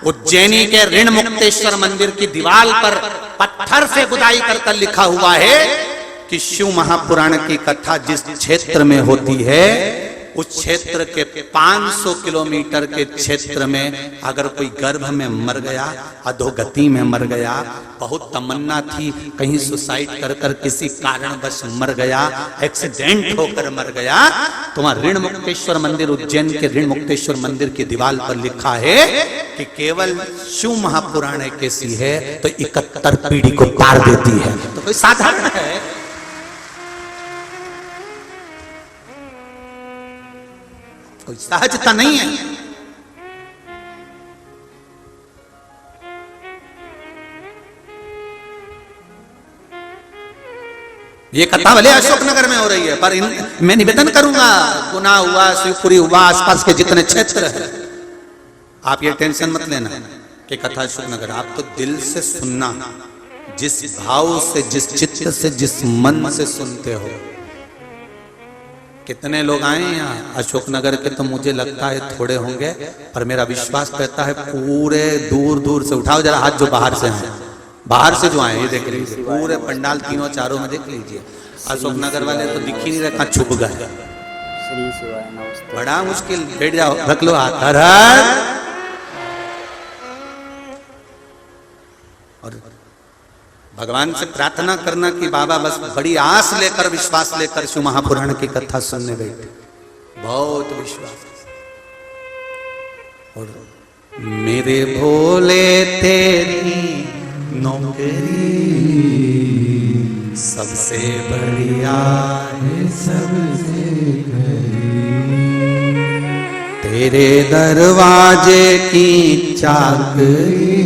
उज्जैनी के ऋण मुक्तेश्वर मंदिर की दीवार पर पत्थर से खुदाई कर लिखा हुआ है कि शिव महापुराण की कथा जिस क्षेत्र में होती है उस क्षेत्र के 500 किलोमीटर के क्षेत्र में अगर कोई गर्भ में मर गया, अधोगति में मर गया, बहुत तमन्ना थी कहीं सुसाइड कर किसी कारणवश मर गया, एक्सीडेंट होकर मर गया, तो वहां ऋण मुक्तेश्वर मंदिर, उज्जैन के ऋण मुक्तेश्वर मंदिर की दीवार पर लिखा है कि केवल शिव महापुराण कैसी है तो 71 पीढ़ी को पार देती है। तो कोई साधारण है? कोई सहजता नहीं है। ये कथा भले अशोकनगर में हो रही है, पर मैं निवेदन करूंगा, गुना हुआ, शिवपुरी हुआ, आसपास के जितने क्षेत्र हैं, आप ये टेंशन मत लेना कि कथा अशोकनगर, आप तो दिल से सुनना, जिस भाव से, जिस चित्त से, जिस मन से सुनते हो। कितने लोग आए यहाँ अशोकनगर के तो मुझे लगता है थोड़े होंगे, पर मेरा विश्वास कहता है पूरे दूर दूर से, उठाओ जरा हाथ जो बाहर से आए, बाहर से जो आए ये देख लीजिए, पूरे पंडाल तीनों चारों में देख लीजिए। अशोकनगर वाले तो दिख ही नहीं रखा, छुप गए, बड़ा मुश्किल। बैठ जाओ, रख लो हाथ। हर हर और भगवान से प्रार्थना करना कि बाबा बस बड़ी आस लेकर, विश्वास लेकर शिव महापुराण की कथा सुनने बैठे, बहुत विश्वास। और मेरे भोले तेरी नौकरी सबसे बढ़िया है, सबसे तेरे दरवाजे की चाकरी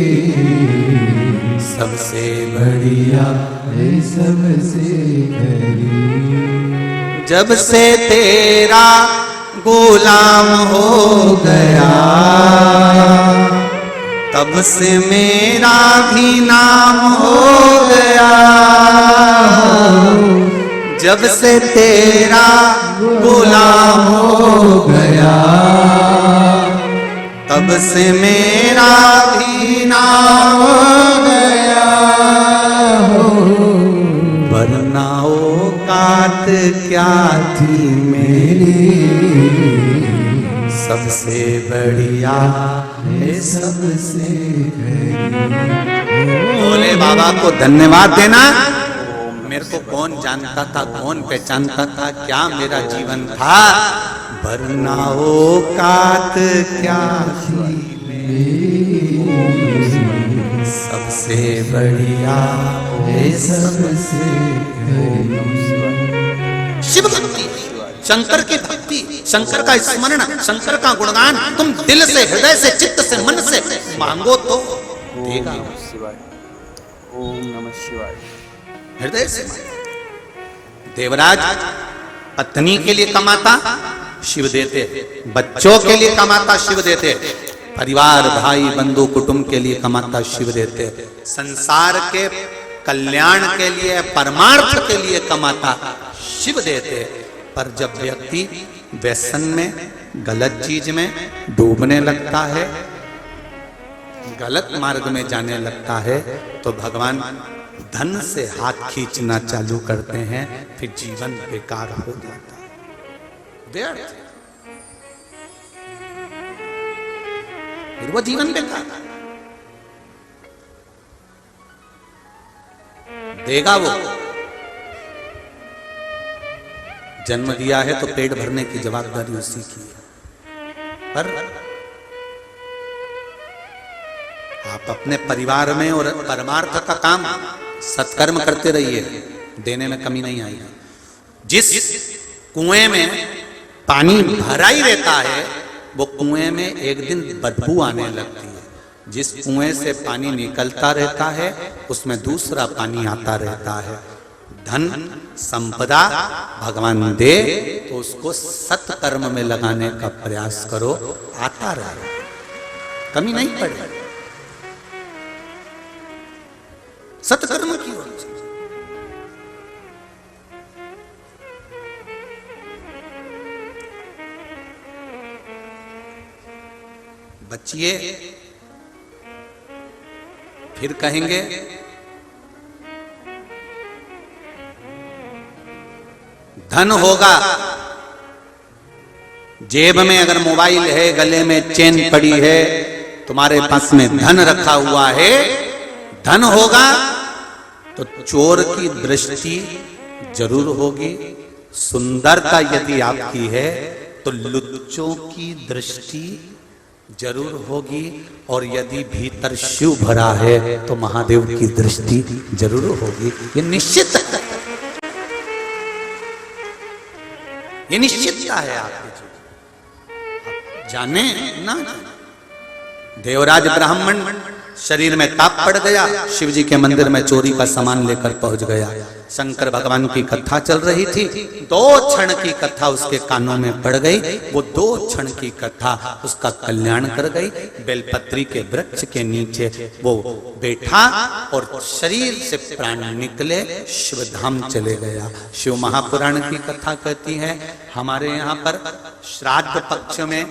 सबसे बढ़िया है, सबसे बढ़िया। जब से तेरा गुलाम हो गया तब से मेरा भी नाम हो गया। जब से तेरा गुलाम हो गया तब से मेरा भी नाम हो गया। वरना औकात क्या थी मेरी, सबसे बढ़िया है, सबसे भोले बाबा को धन्यवाद देना। मेरे को कौन जानता था, कौन पहचानता था, क्या मेरा जीवन था, वरना औकात क्या थी मेरी, सबसे बढ़िया है, सबसे शिव भक्ति, शंकर की भक्ति, शंकर का स्मरण, शंकर का गुणगान तुम दिल से, हृदय से, चित्त से, मन से मांगो तो देगा। ओम नमः शिवाय। हृदय से। देवराज पत्नी के लिए कमाता, शिव देते, बच्चों के लिए कमाता, शिव देते, परिवार, भाई, बंधु, कुटुंब के लिए कमाता, शिव देते, संसार के कल्याण के लिए, परमार्थ के लिए कमाता, शिव देते। पर जब व्यक्ति व्यसन में, गलत चीज में डूबने लगता है, गलत मार्ग में जाने लगता है, तो भगवान धन से हाथ खींचना चालू करते हैं, फिर जीवन बेकार हो जाता है, व्यर्थ, फिर वो जीवन बेकार। देगा वो, जन्म दिया है तो पेट भरने की जवाबदारी उसी की है। पर आप अपने परिवार में और परमार्थ का काम, सत्कर्म करते रहिए, देने में कमी नहीं आएगी। जिस कुएं में पानी भरा ही रहता है, वो कुएं में एक दिन बदबू आने लगती है। जिस कुएं से पानी निकलता रहता है उसमें दूसरा पानी आता रहता है। धन संपदा भगवान दे तो उसको सत्कर्म में लगाने का प्रयास करो, आता रहे, कमी नहीं पड़े। सत्कर्म की ओर बचिए, फिर कहेंगे धन होगा, जेब में अगर मोबाइल है, गले में चेन पड़ी है, तुम्हारे पास में धन रखा हुआ है, धन होगा तो चोर की दृष्टि जरूर होगी। सुंदरता यदि आपकी है तो लुच्चों की दृष्टि जरूर होगी, और यदि भीतर शिव भरा है तो महादेव की दृष्टि जरूर होगी। ये निश्चित है, ये निश्चितता है आपकी चीज, जाने ना जाने। देवराज ब्राह्मण शरीर में ताप पड़ गया, शिव जी के मंदिर में चोरी का सामान लेकर पहुंच गया। शंकर भगवान की कथा चल रही थी, 2 क्षण की कथा उसके कानों में पड़ गई। वो 2 क्षण की कथा उसका कल्याण कर गई। बेलपत्री के वृक्ष के नीचे वो बैठा और शरीर से प्राण निकले, शिवधाम चले गया। शिव महापुराण की कथा कहती है, हमारे यहाँ पर श्राद्ध पक्ष में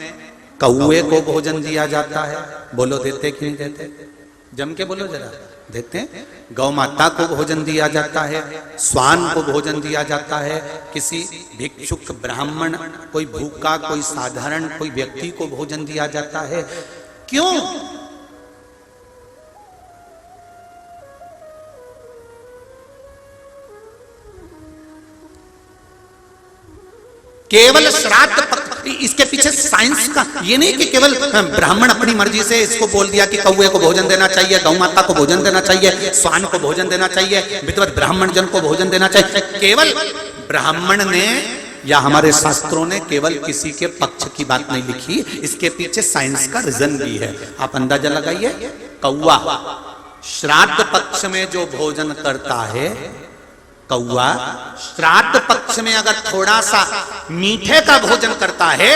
कौए को भोजन दिया जाता है। बोलो देते कि नहीं देते? जम के बोलो जरा। देते हैं। गौ माता को भोजन दिया जाता है, स्वान को भोजन दिया जाता है, किसी भिक्षुक ब्राह्मण, कोई भूखा, कोई साधारण कोई व्यक्ति को भोजन दिया जाता है। क्यों? केवल श्राद्ध पक्ष, इसके पीछे साइंस का ये नहीं कि केवल ब्राह्मण अपनी मर्जी से इसको बोल दिया कि कौए को भोजन देना चाहिए, गौ माता को भोजन देना चाहिए, स्वान को भोजन देना चाहिए, विद्वत ब्राह्मण जन को भोजन देना चाहिए। केवल ब्राह्मण ने या हमारे शास्त्रों ने केवल किसी के पक्ष की बात नहीं लिखी, इसके पीछे साइंस का रीजन भी है। आप अंदाजा लगाइए, कौआ श्राद्ध पक्ष में जो भोजन करता है, कौआ श्राद्ध पक्ष में अगर थोड़ा सा मीठे का भोजन करता है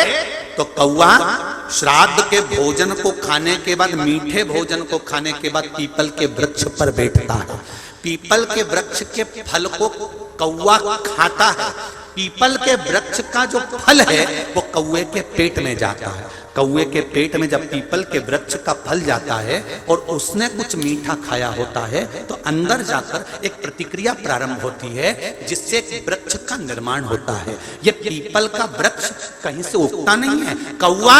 तो कौआ श्राद्ध के भोजन को खाने के बाद, मीठे भोजन को खाने के बाद पीपल के वृक्ष पर बैठता है। पीपल के वृक्ष के फल को कौआ खाता है। पीपल के वृक्ष का जो फल है वो कौए के पेट में जाता है। कौए के पेट में जब पीपल के वृक्ष का फल जाता है और उसने कुछ मीठा खाया होता है तो अंदर जाकर एक प्रतिक्रिया प्रारंभ होती है जिससे एक वृक्ष का निर्माण होता है। ये पीपल का वृक्ष कहीं से उगता नहीं है। कौआ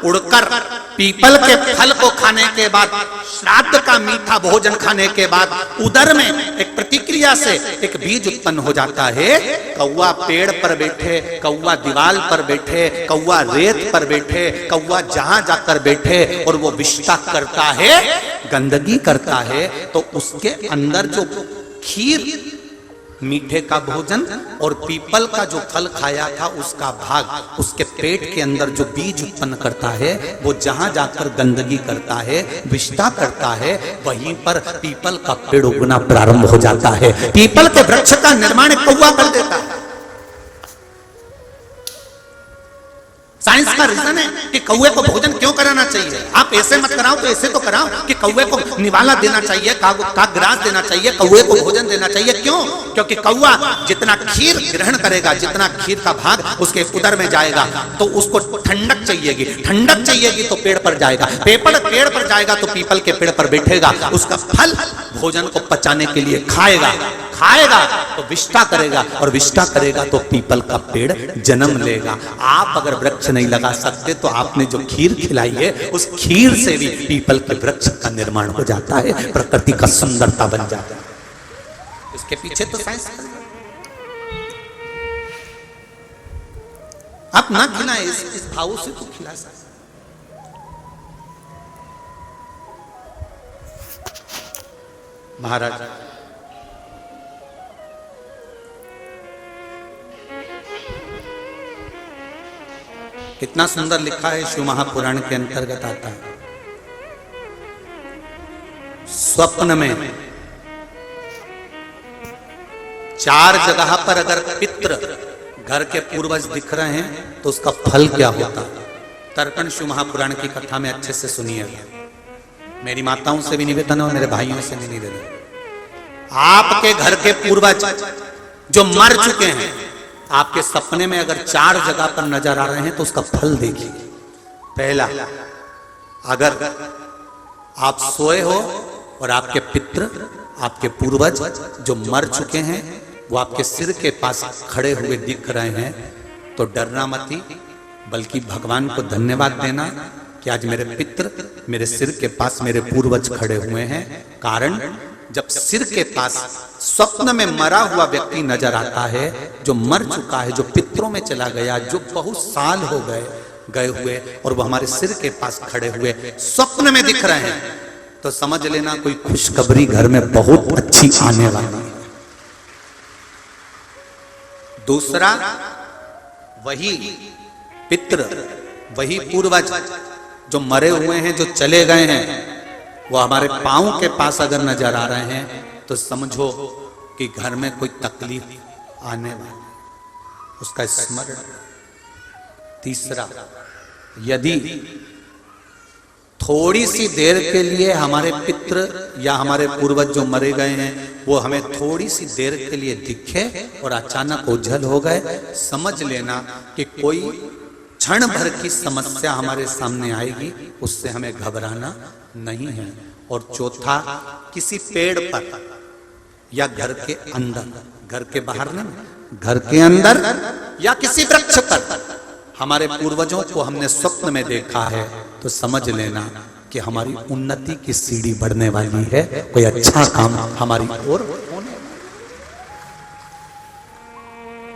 उड़कर पीपल के फल को खाने के बाद, श्राद्ध का मीठा भोजन खाने के बाद उदर में एक प्रतिक्रिया से एक बीज उत्पन्न हो जाता है। कौआ पेड़ पर बैठे, कौआ दीवाल पर बैठे, कौआ रेत पर बैठे, कौआ जहां जाकर बैठे और वो विष्ठा करता है, गंदगी करता है, तो उसके अंदर जो खीर, मीठे का भोजन और पीपल का जो फल खाया था उसका भाग उसके पेट के अंदर जो बीज उत्पन्न करता है, वो जहां जाकर गंदगी करता है, विष्ठा करता है, वहीं पर पीपल का पेड़ उगना प्रारंभ हो जाता है। पीपल के वृक्ष का निर्माण कौआ कर देता है। साइंस का रीजन है कि कौए को भोजन क्यों कराना चाहिए। आप ऐसे मत कराओ तो ऐसे तो कराओ कि कौए को निवाला देना चाहिए, कागराज देना चाहिए, कौए को भोजन देना चाहिए। क्यों? क्योंकि कौआ जितना खीर ग्रहण करेगा, जितना खीर का भाग उसके उदर में जाएगा तो उसको ठंडक चाहिएगी। ठंडक चाहिएगी तो पेड़ पर जाएगा, पेड़ पर जाएगा तो पीपल के पेड़ पर बैठेगा, उसका फल भोजन को पचाने के लिए खाएगा तो विष्ठा करेगा, और विष्ठा करेगा तो पीपल का पेड़ जन्म लेगा। आप अगर वृक्ष नहीं लगा सकते तो आपने जो खीर खिलाई है उस खीर से भी पीपल के वृक्ष का निर्माण हो जाता है, प्रकृति का सुंदरता बन जाता है। इसके पीछे तो साइंस। आप ना खिलाएं, इस भाव से तो खिला सकते। महाराज कितना सुंदर लिखा है, शिव महापुराण के अंतर्गत आता है। स्वप्न में 4 जगह पर अगर पितृ घर के पूर्वज दिख रहे हैं तो उसका फल क्या होता है। तर्पण शिव महापुराण की कथा में अच्छे से सुनिएगा। मेरी माताओं से भी निवेदन है और मेरे भाइयों से भी निवेदन, आपके घर के पूर्वज जो मर चुके हैं, आपके सपने में अगर 4 जगह पर नजर आ रहे हैं तो उसका फल देखिए। पहला, अगर आप सोए हो और आपके पितृ, आपके पूर्वज जो मर चुके हैं वो आपके सिर के पास खड़े हुए दिख रहे हैं, तो डरना मत ही, बल्कि भगवान को धन्यवाद देना कि आज मेरे पितृ मेरे सिर के पास मेरे पूर्वज खड़े हुए हैं। कारण जब सिर के पास स्वप्न में मरा हुआ व्यक्ति नजर आता है, जो मर चुका है, जो पितरों में चला गया, जो बहुत साल हो गए हुए, और वो हमारे सिर के पास खड़े हुए स्वप्न में दिख रहे हैं, तो समझ लेना कोई खुशखबरी घर में बहुत अच्छी आने वाली है। दूसरा, वही पितृ, वही पूर्वज जो मरे हुए हैं, जो चले गए हैं, वो हमारे पांव के पास अगर नजर आ रहे हैं, तो समझो कि घर में कोई तकलीफ आने वाली, उसका स्मरण। तीसरा, यदि थोड़ी सी देर के लिए हमारे पितृ या हमारे पूर्वज जो मरे गए हैं वो हमें थोड़ी सी देर के लिए दिखे और अचानक ओझल हो गए, समझ लेना कि कोई क्षण भर की समस्या हमारे सामने आएगी, उससे हमें घबराना नहीं है। और चौथा, किसी पेड़ पर या घर के अंदर, घर के बाहर नहीं, घर के अंदर या किसी वृक्ष पर हमारे पूर्वजों को हमने स्वप्न में देखा है, तो समझ लेना कि हमारी उन्नति की सीढ़ी बढ़ने वाली है, कोई अच्छा काम हमारी ओर होने।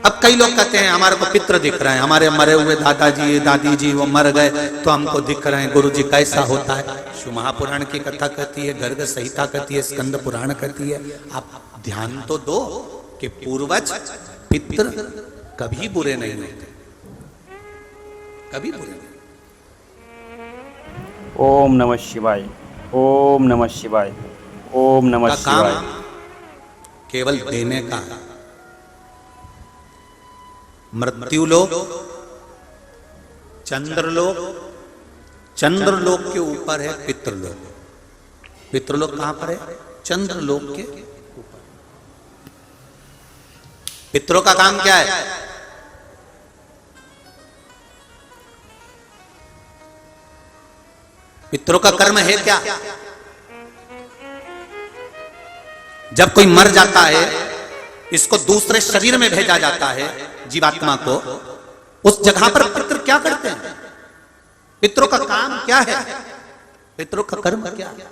अब कई लोग कहते हैं हमारे को पितृ दिख रहे हैं, हमारे मरे हुए दादाजी दादी जी वो मर गए तो हमको दिख रहे हैं। गुरुजी कैसा होता है? शिव महापुराण की कथा कहती है, गर्ग संहिता कहती है, स्कंद पुराण कहती है। आप ध्यान तो दो कि पूर्वज पितृ कभी बुरे नहीं होते, कभी बुरे नहीं। ओम नमः शिवाय, ओम नमः शिवाय, ओम नमः शिवाय। केवल देने का। मृत्युलोक, चंद्रलोक, चंद्रलोक के ऊपर है पितृलोक। पितृलोक कहां पर है? चंद्रलोक के ऊपर। पितरों का काम क्या है? पितरों का कर्म है क्या? जब कोई मर जाता है, इसको दूसरे शरीर में भेजा जाता है, जीवात्मा को, उस जगह पर पितृ क्या करते हैं? पितरों का काम क्या है? पितरों का कर्म क्या है?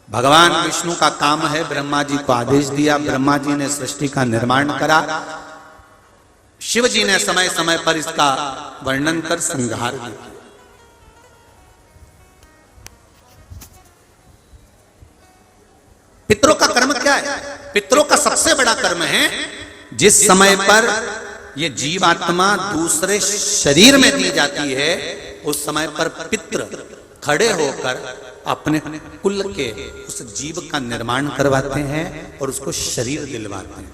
भगवान विष्णु का काम है, ब्रह्मा जी को आदेश दिया, ब्रह्मा जी ने सृष्टि का निर्माण करा, शिव जी ने समय समय पर इसका वर्णन कर संहार किया। पितरों का कर्म क्या है? पितरों का सबसे बड़ा कर्म है, जिस समय पर यह जीवात्मा दूसरे शरीर में दी जाती है, उस समय पर पितृ खड़े होकर अपने कुल के उस जीव का निर्माण करवाते हैं और उसको शरीर दिलवाते हैं।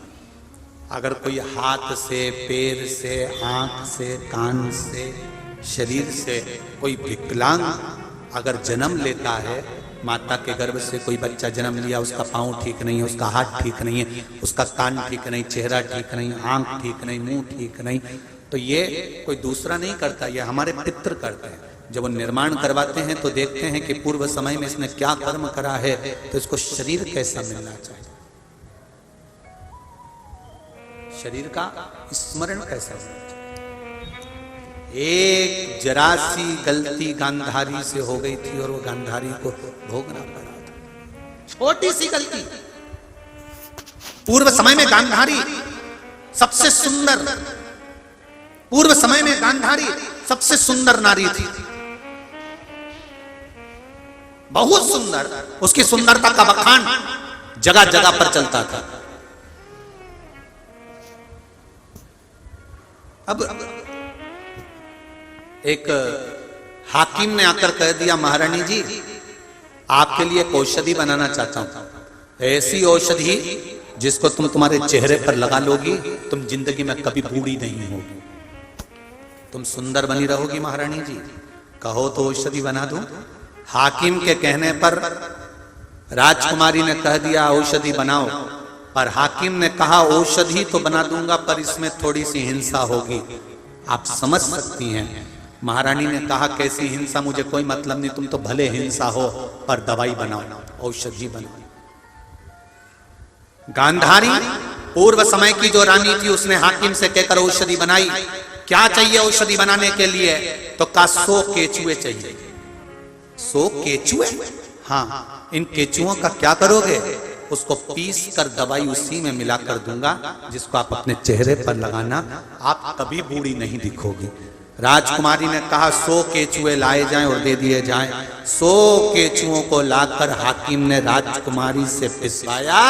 अगर कोई हाथ से, पैर से, आंख से, कान से, शरीर से कोई विकलांग अगर जन्म लेता है, माता के गर्भ से कोई बच्चा जन्म लिया, उसका पाँव ठीक नहीं है, उसका हाथ ठीक नहीं है, उसका कान ठीक नहीं, चेहरा ठीक नहीं, आंख ठीक नहीं, मुंह ठीक नहीं, तो ये कोई दूसरा नहीं करता, ये हमारे पितृ करते हैं। जब वो निर्माण करवाते हैं तो देखते हैं कि पूर्व समय में इसने क्या कर्म करा है, तो इसको शरीर कैसा मिलना चाहिए, शरीर का स्मरण कैसा होना चाहिए। एक जरा सी गलती गांधारी से हो गई थी और वो गांधारी को भोगना पड़ा था, छोटी सी गलती। पूर्व समय में गांधारी सबसे सुंदर, पूर्व समय में गांधारी सबसे सुंदर नारी थी, बहुत सुंदर। उसकी सुंदरता का बखान जगह जगह पर चलता था। अब एक हाकिम ने आकर कह दिया, महारानी जी आपके लिए एक औषधि बनाना चाहता हूं, ऐसी औषधि जिसको तुम तुम्हारे चेहरे पर लगा लोगी, तुम जिंदगी में कभी बूढ़ी नहीं होगी, तुम सुंदर बनी रहोगी महारानी जी, कहो तो औषधि बना दूं। हाकिम के कहने पर राजकुमारी ने कह दिया औषधि बनाओ, पर हाकिम ने कहा औषधि तो बना दूंगा पर इसमें थोड़ी सी हिंसा होगी। आप समझ सकती हैं महारानी ने कहा कैसी हिंसा, मुझे कोई मतलब नहीं, तुम तो भले हिंसा हो पर दवाई बनाओ, औषधि बनाओ। गांधारी पूर्व समय की जो रानी थी उसने हाकिम से कहकर औषधि बनाई। क्या चाहिए औषधि बनाने के लिए? तो कहा 100 केचुए चाहिए। 100 केचुए? हाँ, इन केचुओं का क्या करोगे? उसको पीस कर दवाई उसी में मिला कर दूंगा, जिसको आप अपने चेहरे पर लगाना, आप कभी बूढ़ी नहीं दिखोगी। राजकुमारी ने कहा 100 केचुए लाए जाएं और दे दिए जाएं। 100 केचुओं को लाकर हाकिम ने राजकुमारी से पिसवाया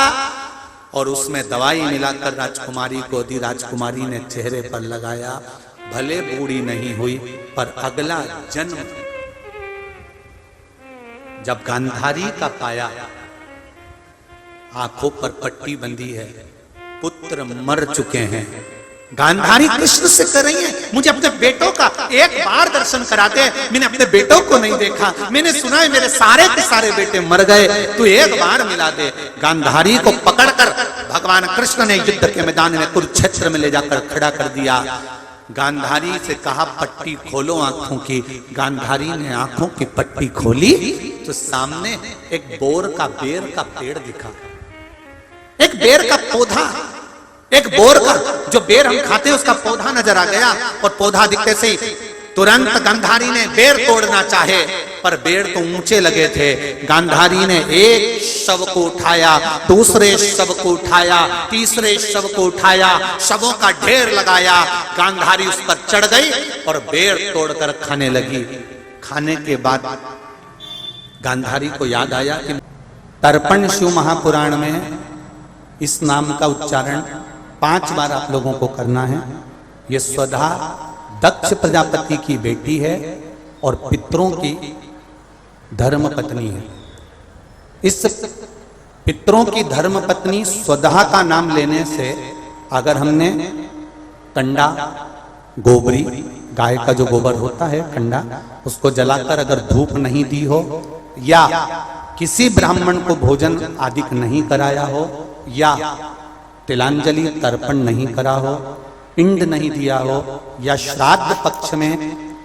और उसमें दवाई मिलाकर राजकुमारी को दी। राजकुमारी ने चेहरे पर लगाया, भले बूढ़ी नहीं हुई पर अगला जन्म जब गांधारी का पाया, आंखों पर पट्टी बंधी है, पुत्र मर चुके हैं। गांधारी कृष्ण से कर रही है, मुझे अपने बेटों का एक बार दर्शन करा दे, मैंने अपने बेटों को नहीं देखा, मैंने सुना है मेरे सारे के सारे बेटे मर गए, तू एक बार मिला दे। गांधारी को पकड़कर भगवान कृष्ण ने युद्ध के मैदान में कुरुक्षेत्र में ले जाकर खड़ा कर दिया। गांधारी से कहा पट्टी खोलो आंखों की। गांधारी ने आंखों की पट्टी खोली तो सामने एक बेर का पेड़ दिखा, एक बेर का पौधा, एक बोर का जो बेर हम खाते हैं उसका पौधा नजर आ गया। और पौधा दिखते से तुरंत गांधारी ने बेर तोड़ना चाहे, पर बेर तो ऊंचे लगे थे। गांधारी ने एक शव को उठाया, दूसरे शव को उठाया, तीसरे शव को उठाया, शवों का ढेर लगाया। गांधारी उस पर चढ़ गई और बेर तोड़कर खाने लगी। खाने के बाद गांधारी को याद आया कि तर्पण शिव महापुराण में इस नाम का उच्चारण 5 बार आप लोगों को करना है। ये स्वधा दक्ष प्रजापति की बेटी है और पितरों की धर्म पत्नी है। इस पितरों की धर्म पत्नी स्वधा का नाम लेने से अगर हमने कंडा, गोबरी, गाय का जो गोबर होता है कंडा, उसको जलाकर अगर धूप नहीं दी हो, या किसी ब्राह्मण को भोजन आदि नहीं कराया हो, या तिलांजलि तर्पण नहीं करा हो, पिंड नहीं दिया हो, या श्राद्ध पक्ष में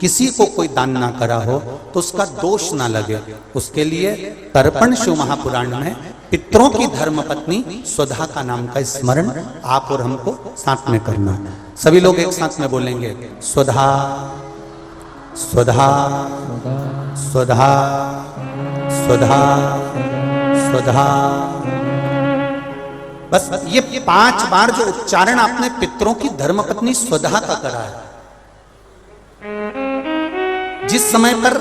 किसी को कोई दान ना करा हो, तो उसका दोष ना लगे, उसके लिए तर्पण शिव महापुराण में पितरों की धर्म पत्नी स्वधा का नाम का स्मरण आप और हमको साथ में करना। सभी लोग एक साथ में बोलेंगे, स्वधा स्वधा स्वधा स्वधा स्वधा। बस ये 5 बार जो उच्चारण आपने पितरों की धर्मपत्नी स्वधा का करा है। जिस समय पर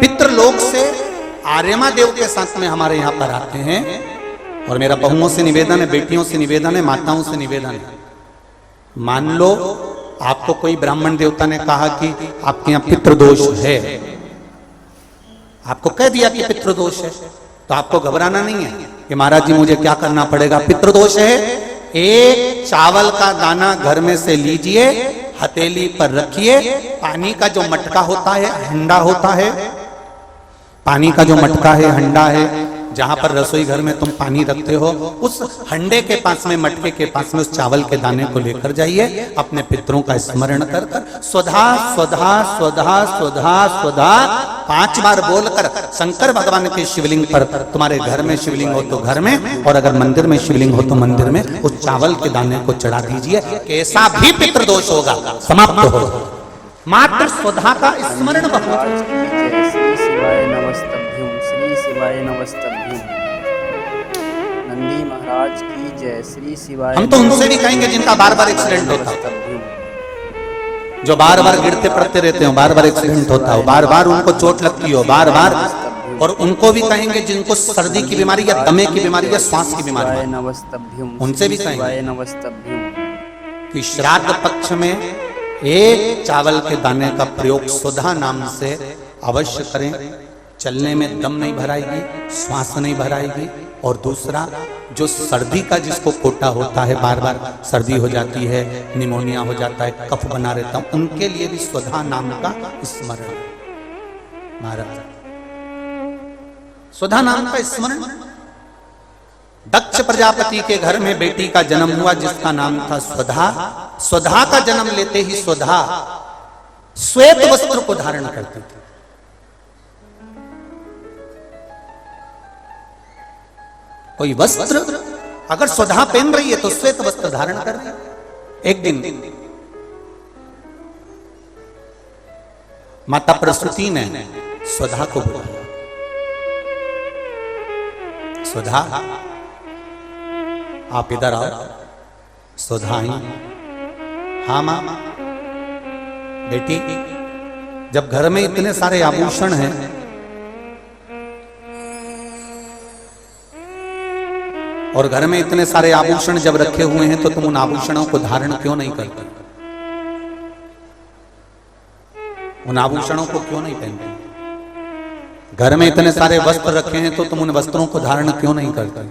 पितृलोक से आर्यमा देव के साथ में हमारे यहां पर आते हैं, और मेरा बहुओं से निवेदन है, बेटियों से निवेदन है, माताओं से निवेदन है, मान लो आपको कोई ब्राह्मण देवता ने कहा कि आपके यहां पितृदोष है, आपको कह दिया कि पितृदोष है, तो आपको घबराना नहीं है कि महाराज जी मुझे क्या करना पड़ेगा। पितृदोष है, एक चावल का दाना घर में से लीजिए, हथेली पर रखिए, पानी का जो मटका होता है, हंडा होता है, पानी का जो मटका है, हंडा है, जहां पर रसोई घर में तुम पानी रखते हो, उस हंडे के पास में, मटके के पास में उस चावल के दाने को लेकर जाइए, अपने पितरों का स्मरण कर कर स्वधा स्वधा स्वधा स्वधा स्वधा 5 बार बोलकर शंकर भगवान के शिवलिंग पर, तुम्हारे घर में शिवलिंग हो तो घर में, और अगर मंदिर में शिवलिंग हो तो मंदिर में, उस चावल के दाने को चढ़ा दीजिए। कैसा भी पितृदोष होगा समाप्त हो। मात्र स्वधा का स्मरण बहुत। श्री शिवाय नमस्तभ्युं, श्री शिवाय नमस्तभ्युं। नंदी महाराज की जय। श्री शिवाय। हम तो उनसे भी कहेंगे जिनका बार बार एक्सीडेंट होता है, जो बार बार गिरते पड़ते रहते हो, बार बार एक्सीडेंट होता हो, बार बार उनको चोट लगती हो, बार बार, और उनको भी कहेंगे जिनको सर्दी की बीमारी या दमे की बीमारी या सांस की बीमारी, उनसे भी कहेंगे कि श्राद्ध पक्ष में एक चावल के दाने का प्रयोग स्वधा नाम से अवश्य करें। चलने में दम नहीं भराएगी, श्वास नहीं भराएगी, और दूसरा जो सर्दी का जिसको कोटा होता है, बार बार सर्दी हो जाती है, निमोनिया हो जाता है, कफ बना रहता है, उनके लिए भी स्वधा नाम का स्मरण। महाराज स्वधा नाम का स्मरण दक्ष प्रजापति के घर में बेटी का जन्म हुआ जिसका नाम था स्वधा। स्वधा का जन्म लेते ही स्वधा श्वेत वस्त्र को धारण करती थी। कोई वस्त्र अगर स्वधा पहन रही है तो श्वेत वस्त्र धारण कर रही है। एक दिन माता प्रसूति ने स्वधा को बुलाया। स्वधा, आप इधर आओ। स्वधा आई। हाँ मां। बेटी, जब घर में इतने सारे आभूषण हैं और घर में इतने सारे आभूषण जब रखे हुए हैं तो तुम उन आभूषणों को धारण क्यों नहीं करते? उन आभूषणों को क्यों नहीं पहनते? घर में इतने सारे वस्त्र रखे हैं तो तुम उन वस्त्रों को धारण क्यों नहीं करते?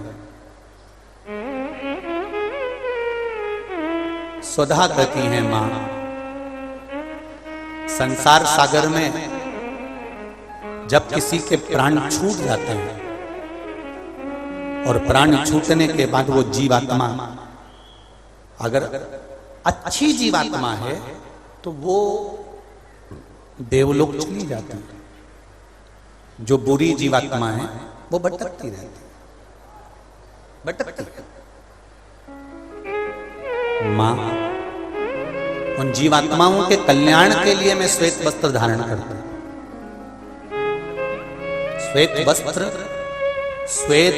स्वधा कहती है, मां, संसार सागर में जब किसी के प्राण छूट जाते हैं और प्राण छूटने के बाद वो जीवात्मा अगर अच्छी जीवात्मा है तो वो देवलोक चली जाती है। जो बुरी जीवात्मा है वो भटकती रहती है, भटकती है। मां, उन जीवात्माओं के कल्याण के लिए मैं श्वेत वस्त्र धारण करता हूं। श्वेत वस्त्र, श्वेत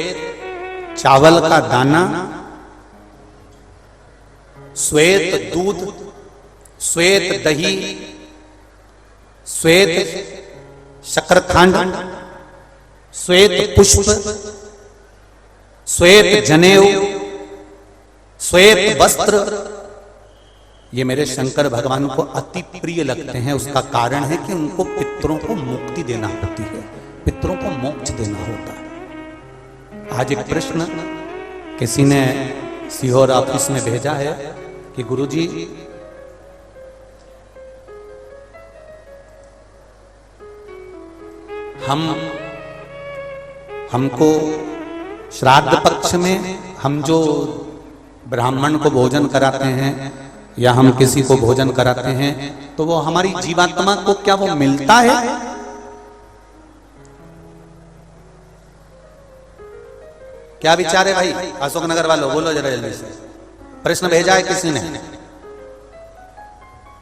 चावल का दाना, श्वेत दूध, श्वेत दही, श्वेत शकरखंड, श्वेत पुष्प, श्वेत जनेऊ, श्वेत वस्त्र, ये मेरे शंकर भगवान को अति प्रिय लगते हैं। उसका कारण है कि उनको पितरों को मुक्ति देना होती है, पितरों को मोक्ष देना होता है। आज एक प्रश्न किसी ने सीहोर ऑफिस में भेजा है कि गुरुजी, हमको श्राद्ध पक्ष में हम जो ब्राह्मण को भोजन कराते हैं या हम किसी को भोजन कराते हैं तो वो हमारी जीवात्मा को क्या वो मिलता है? क्या विचार है भाई? अशोकनगर वालों बोलो जरा जल्दी से। प्रश्न भेजा है किसी ने।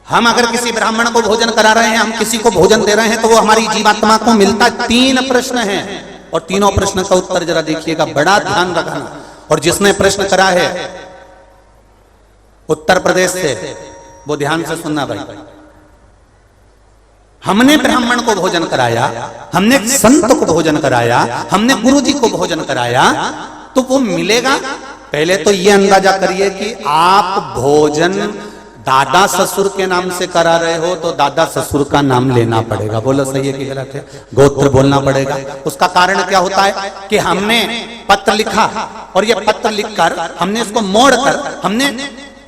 हम अगर किसी ब्राह्मण को भोजन करा रहे हैं, हम किसी को भोजन दे रहे हैं तो वो हमारी जीवात्मा को मिलता है। 3 प्रश्न हैं और तीनों प्रश्न का उत्तर जरा देखिएगा, बड़ा ध्यान रखना। और जिसने प्रश्न करा है उत्तर प्रदेश से, वो ध्यान से सुनना भाई। हमने ब्राह्मण को भोजन कराया, हमने संत को भोजन कराया, हमने गुरुजी को भोजन कराया, तो वो मिलेगा। पहले तो ये अंदाजा करिए कि आप भोजन दादा ससुर के नाम से करा रहे हो तो दादा ससुर का नाम लेना पड़ेगा। बोलो सही है कि गलत है? गोत्र बोलना पड़ेगा। उसका कारण क्या होता है कि हमने पत्र लिखा और ये पत्र लिखकर हमने इसको मोड़कर हमने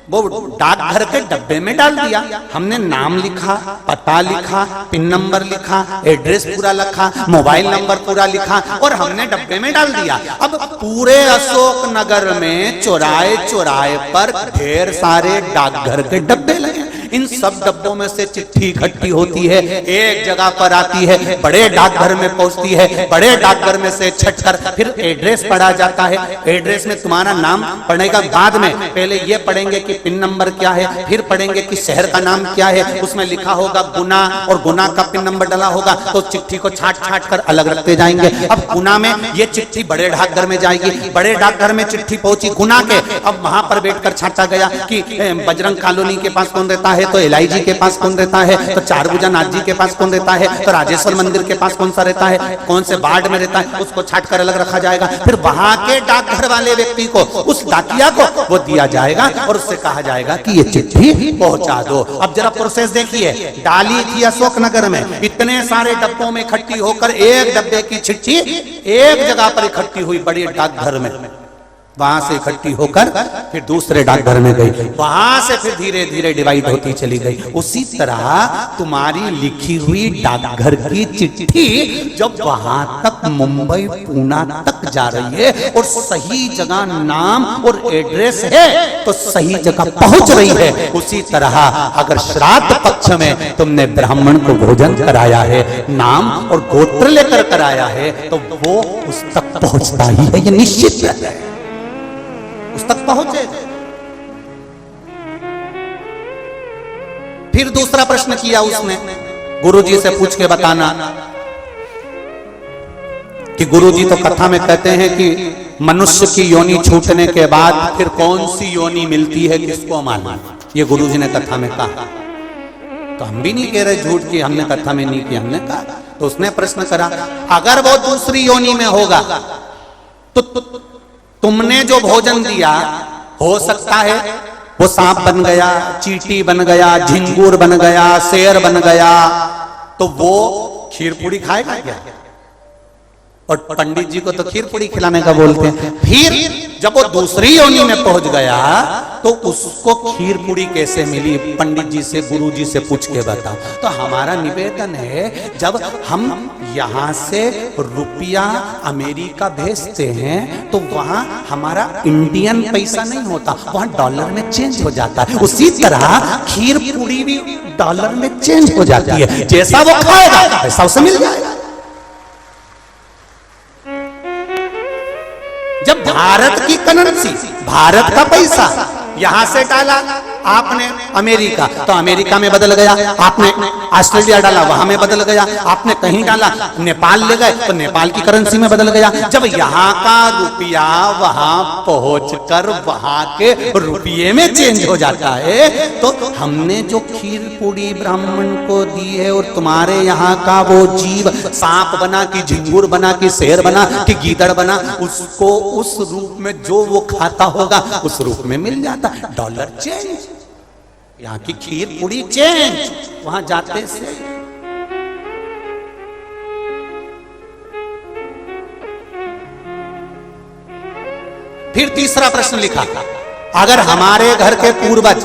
वो डाकघर के डब्बे में डाल दिया। हमने नाम लिखा, पता लिखा, पिन नंबर लिखा, एड्रेस पूरा लिखा, मोबाइल नंबर पूरा लिखा और हमने डब्बे में डाल दिया। अब पूरे अशोक नगर में चौराहे चौराहे पर ढेर सारे डाकघर के डब्बे लगे। इन सब डब्बों में से चिट्ठी इकट्ठी होती है, एक जगह पर आती है, बड़े डाकघर में पहुंचती है, बड़े डाकघर में से छटकर फिर एड्रेस पढ़ा जाता है। एड्रेस में तुम्हारा नाम पढ़ने का बाद में पहले ये पढ़ेंगे कि पिन नंबर क्या है, फिर पढ़ेंगे कि शहर का नाम क्या है, उसमें लिखा होगा गुना और गुना का पिन नंबर डाला होगा, तो चिट्ठी को छाट छाट कर अलग रखते जाएंगे। अब गुना में ये चिट्ठी बड़े डाकघर में जाएगी, बड़े डाकघर में चिट्ठी पहुंची गुना के, अब वहां पर बैठकर छाटा गया कि बजरंग कॉलोनी के पास कौन रहता है, तो एलआईजी के पास कौन रहता है, तो चारभुजा नाथ जी के पास कौन रहता है, तो राजेश्वर मंदिर के पास कौन सा रहता है, कौन से वार्ड में रहता है, उसको छाट कर अलग रखा जाएगा। फिर वहां के डाकघर वाले व्यक्ति को, उस डाकिया को वो दिया जाएगा और उससे कहा जाएगा कि ये चिट्ठी पहुंचा दो। अब जरा प्रोसेस देखिए, डाली थी अशोकनगर में, इतने सारे डब्बों में इकट्ठी होकर एक डब्बे की चिट्ठी एक जगह पर इकट्ठी हुई बड़ी डाकघर में, वहां से इकट्ठी होकर फिर दूसरे डाकघर में गई, वहां से फिर धीरे धीरे डिवाइड होती चली गई। उसी तरह तुम्हारी लिखी हुई डाकघर की चिट्ठी जब वहां तक मुंबई पूना तक जा रही है और सही जगह नाम और एड्रेस है तो सही जगह पहुंच रही है। उसी तरह अगर श्राद्ध पक्ष में तुमने ब्राह्मण को भोजन कराया है, नाम और गोत्र लेकर कराया है, तो वो उस तक पहुंचता ही है, ये निश्चित है, उस तक पहुंचेगा। फिर दूसरा प्रश्न किया उसने, गुरुजी से पूछ के बताना कि गुरुजी तो कथा में कहते हैं कि मनुष्य की योनि छूटने के बाद फिर कौन सी योनि मिलती है किसको मालूम, ये गुरुजी ने कथा में कहा। तो हम भी नहीं कह रहे झूठ की हमने कथा में नहीं किया, हमने कहा। तो उसने प्रश्न करा, अगर वो दूसरी योनि में होगा तो तुमने जो भोजन दिया हो सकता है वो सांप बन गया, चींटी बन गया, झिंगुर बन गया, शेर बन गया, तो वो खीर पूरी खाएगा क्या? और पंडित जी को तो खीर पूरी खिलाने का बोलते हैं। फिर जब वो दूसरी योनि में पहुंच गया तो उसको खीर पूरी कैसे मिली? पंडित जी से, गुरु जी से पूछ के बताओ। तो हमारा निवेदन है, जब हम यहां से रुपया अमेरिका भेजते हैं तो वहां हमारा इंडियन पैसा नहीं होता, वहां डॉलर में चेंज हो जाता है। उसी तरह खीर पूरी भी डॉलर में चेंज हो जाती है, जैसा वो खाएगा वैसा उसे मिल जाएगा। जब भारत की करेंसी, भारत का पैसा यहां से डाला आपने अमेरिका तो अमेरिका में बदल गया, आपने ऑस्ट्रेलिया डाला वहां में बदल गया, आपने कहीं डाला नेपाल ले गए तो नेपाल की करेंसी में बदल गया। जब यहाँ का रुपया वहां पहुंचकर वहां के रुपये में चेंज हो जाता है तो हमने जो खीर पूरी ब्राह्मण को दी है और तुम्हारे यहाँ का वो जीव सांप बना कि झिंगुर बना कि शेर बना कि गीदड़ बना, उसको उस रूप में जो वो खाता होगा उस रूप में मिल जाता। डॉलर चेंज, यहाँ की खीर पूरी चेंज, वहां जाते से। फिर तीसरा प्रश्न लिखा, अगर हमारे घर के पूर्वज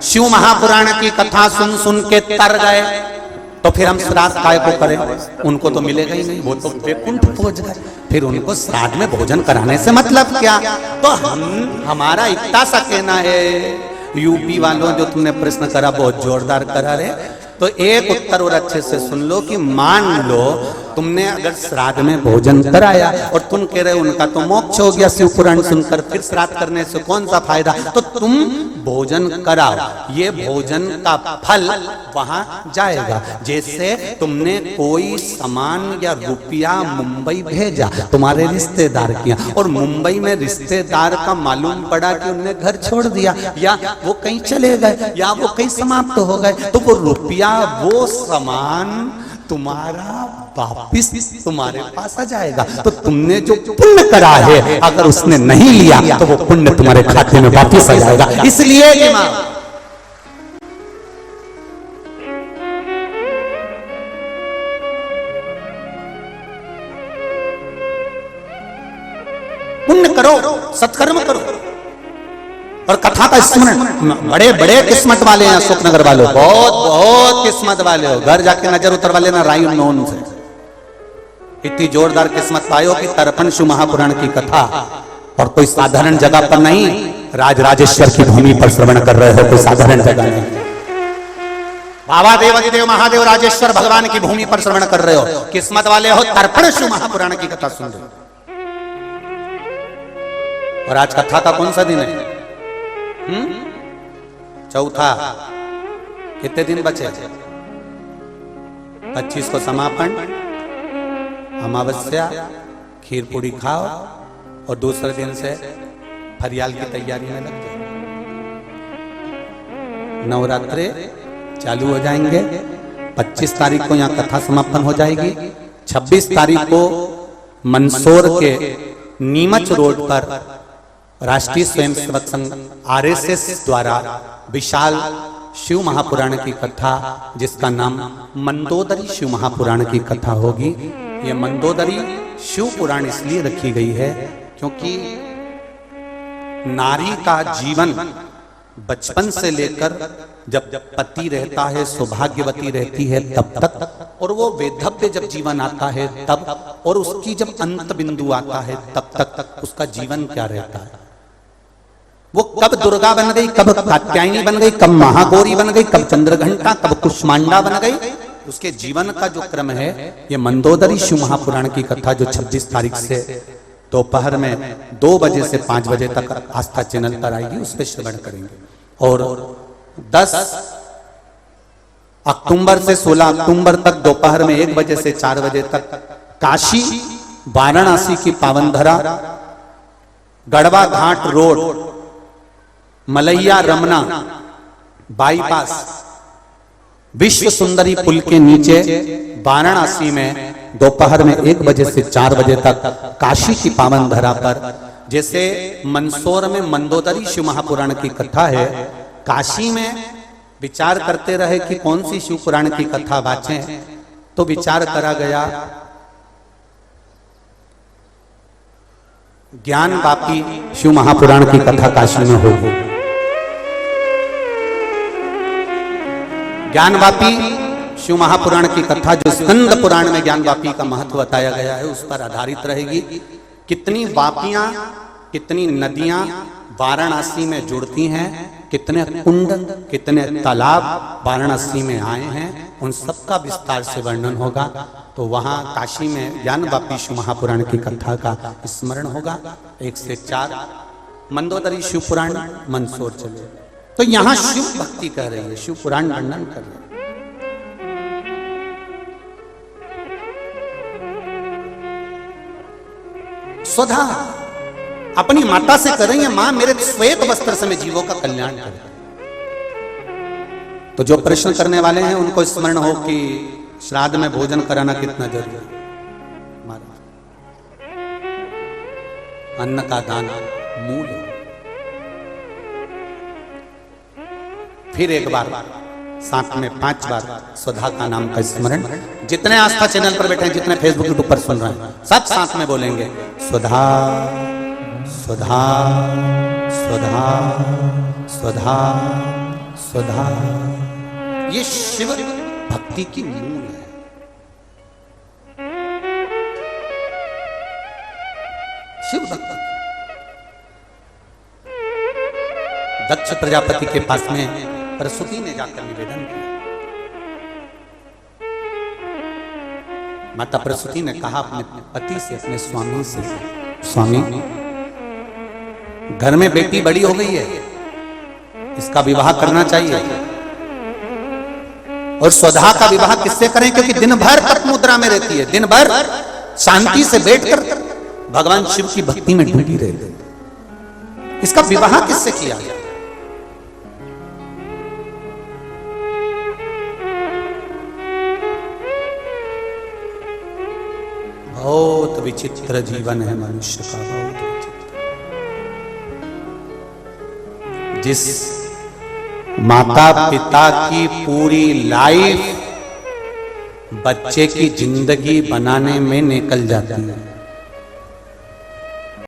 शिव महापुराण की कथा सुन सुन के तर गए तो फिर हम श्राद्ध काय को करें? उनको तो मिलेगा ही नहीं, वो तो वैकुंठ पहुंच गए, फिर उनको श्राद्ध में भोजन कराने से मतलब क्या? तो हमारा इतना सा कहना है, यूपी वालों जो तुमने प्रश्न करा बहुत जोरदार करा रे, तो एक उत्तर और अच्छे से सुन लो कि मान लो तुमने अगर श्राद्ध में भोजन कराया और तुम कह रहे उनका तो मोक्ष हो गया शिव पुराण सुनकर, फिर श्राद्ध करने से कौन सा फायदा? तो तुम भोजन कराओ, ये भोजन का फल वहां जाएगा। जैसे तुमने कोई सामान या रुपया मुंबई भेजा तुम्हारे रिश्तेदार किया और मुंबई में रिश्तेदार का मालूम पड़ा कि उनने घर छोड़ दिया या वो कहीं चले गए या वो कहीं समाप्त हो गए, तो वो रुपया वो सामान तुम्हारा वापिस तुम्हारे पास आ जाएगा। तो तुमने जो पुण्य करा है अगर उसने नहीं लिया तो वो पुण्य तुम्हारे खाते में वापिस आ जाएगा। इसलिए पुण्य करो, सत्कर्म करो और कथा का स्मरण। बड़े बड़े किस्मत वाले हैं अशोकनगर वालों, बहुत बहुत किस्मत वाले हो, घर जाके नजर उतरवा लेना रायू नोन से। इतनी जोरदार किस्मत पायो कि तर्पण शिव महापुराण की कथा और कोई साधारण जगह पर नहीं, राजराजेश्वर की भूमि पर श्रवण कर रहे हो, कोई साधारण जगह नहीं। बाबा देवादिदेव महादेव राजेश्वर भगवान की भूमि पर श्रवण कर रहे हो, किस्मत वाले हो, तर्पण शिव महापुराण की कथा सुन रहे हो। और आज कथा का कौन सा दिन है? चौथा। कितने दिन बचे? 25 को समापन, अमावस्या, खीर पूरी खाओ और दूसरे दिन से फरियाल की तैयारी में लग जाओ। नवरात्रे चालू हो जाएंगे। 25 तारीख को यहाँ कथा समापन हो जाएगी। 26 तारीख को मंदसौर के नीमच रोड पर राष्ट्रीय स्वयंसेवक संघ RSS द्वारा विशाल शिव महापुराण की कथा, जिसका नाम मंदोदरी शिव महापुराण की कथा होगी। ये मंदोदरी शिव पुराण इसलिए रखी गई है क्योंकि नारी का जीवन बचपन से लेकर जब पति रहता है, सौभाग्यवती रहती है तब तक, और वो वैधव्य जब जीवन आता है तब, और उसकी जब अंत बिंदु आता है तब तक उसका जीवन क्या रहता है। वो कब दुर्गा बन गई, कब कात्यायनी बन गई, कब महागौरी बन गई, कब चंद्रघंटा, कब कुष्मांडा बन गई, उसके जीवन का जो क्रम है, ये मंदोदरी शिव महापुराण की कथा जो 26 तारीख से दोपहर में 2 बजे से 5 बजे तक आस्था चैनल पर आएगी, उस पर श्रवण करेंगे। और 10 अक्टूबर से 16 अक्टूबर तक दोपहर में 1 बजे से 4 बजे तक काशी वाराणसी की पावनधरा गढ़वा घाट रोड मलैया रमना बाईपास विश्व सुंदरी पुल के नीचे वाराणसी में दोपहर में 1 बजे से 4 बजे तक काशी की पावन धरा पर, जैसे मंदसौर में मंदोदरी शिव महापुराण की कथा है, काशी में विचार करते रहे कि कौन सी शिव पुराण की कथा वाचें, तो विचार करा गया ज्ञान वापी शिव महापुराण की कथा काशी में होगी। ज्ञानवापी शिव महापुराण की कथा जो स्कंद पुराण में ज्ञानवापी का महत्व बताया गया है, उस पर आधारित रहेगी। कितनी वापियां, कितनी नदियां वाराणसी में जुड़ती हैं, कितने कुंड, कितने तालाब वाराणसी में आए हैं, उन सब का विस्तार से वर्णन होगा। तो वहां काशी में ज्ञानवापी शिव महापुराण की कथा का स्मरण होगा। 1 से 4 मंदोदरी शिव पुराण मंदसौर चले। तो यहां शिव भक्ति कह रही है, शिव पुराण वर्णन कर रही है। स्वधा अपनी माता से कर रही है, मां मेरे श्वेत वस्त्र से मैं जीवों का कल्याण कर। तो जो प्रश्न करने वाले हैं उनको स्मरण हो कि श्राद्ध में भोजन कराना कितना जरूरी है। अन्न का दान मूल है। फिर एक बार साथ में 5 बार स्वधा का नाम का स्मरण। जितने आस्था चैनल पर बैठे हैं, जितने फेसबुक यूट्यूब पर सुन रहे हैं, सब साथ में बोलेंगे स्वधा स्वधा स्वधा स्वधा स्वधा। ये शिव भक्ति की मूल है। शिव भक्ति दक्ष प्रजापति के पास में प्रसूति ने जाकर निवेदन किया। माता प्रसूति ने कहा अपने पति से, अपने स्वामी से, स्वामी घर में बेटी बड़ी हो गई है, इसका विवाह करना चाहिए। और स्वधा का विवाह किससे करें, क्योंकि दिन भर तप मुद्रा में रहती है, दिन भर शांति से बैठकर भगवान शिव की भक्ति में डूबी रहती है। इसका विवाह किससे किया गया? बहुत विचित्र जीवन है मनुष्य का, बहुत विचित्र। जिस माता पिता की पूरी लाइफ बच्चे की जिंदगी बनाने में निकल जाती है,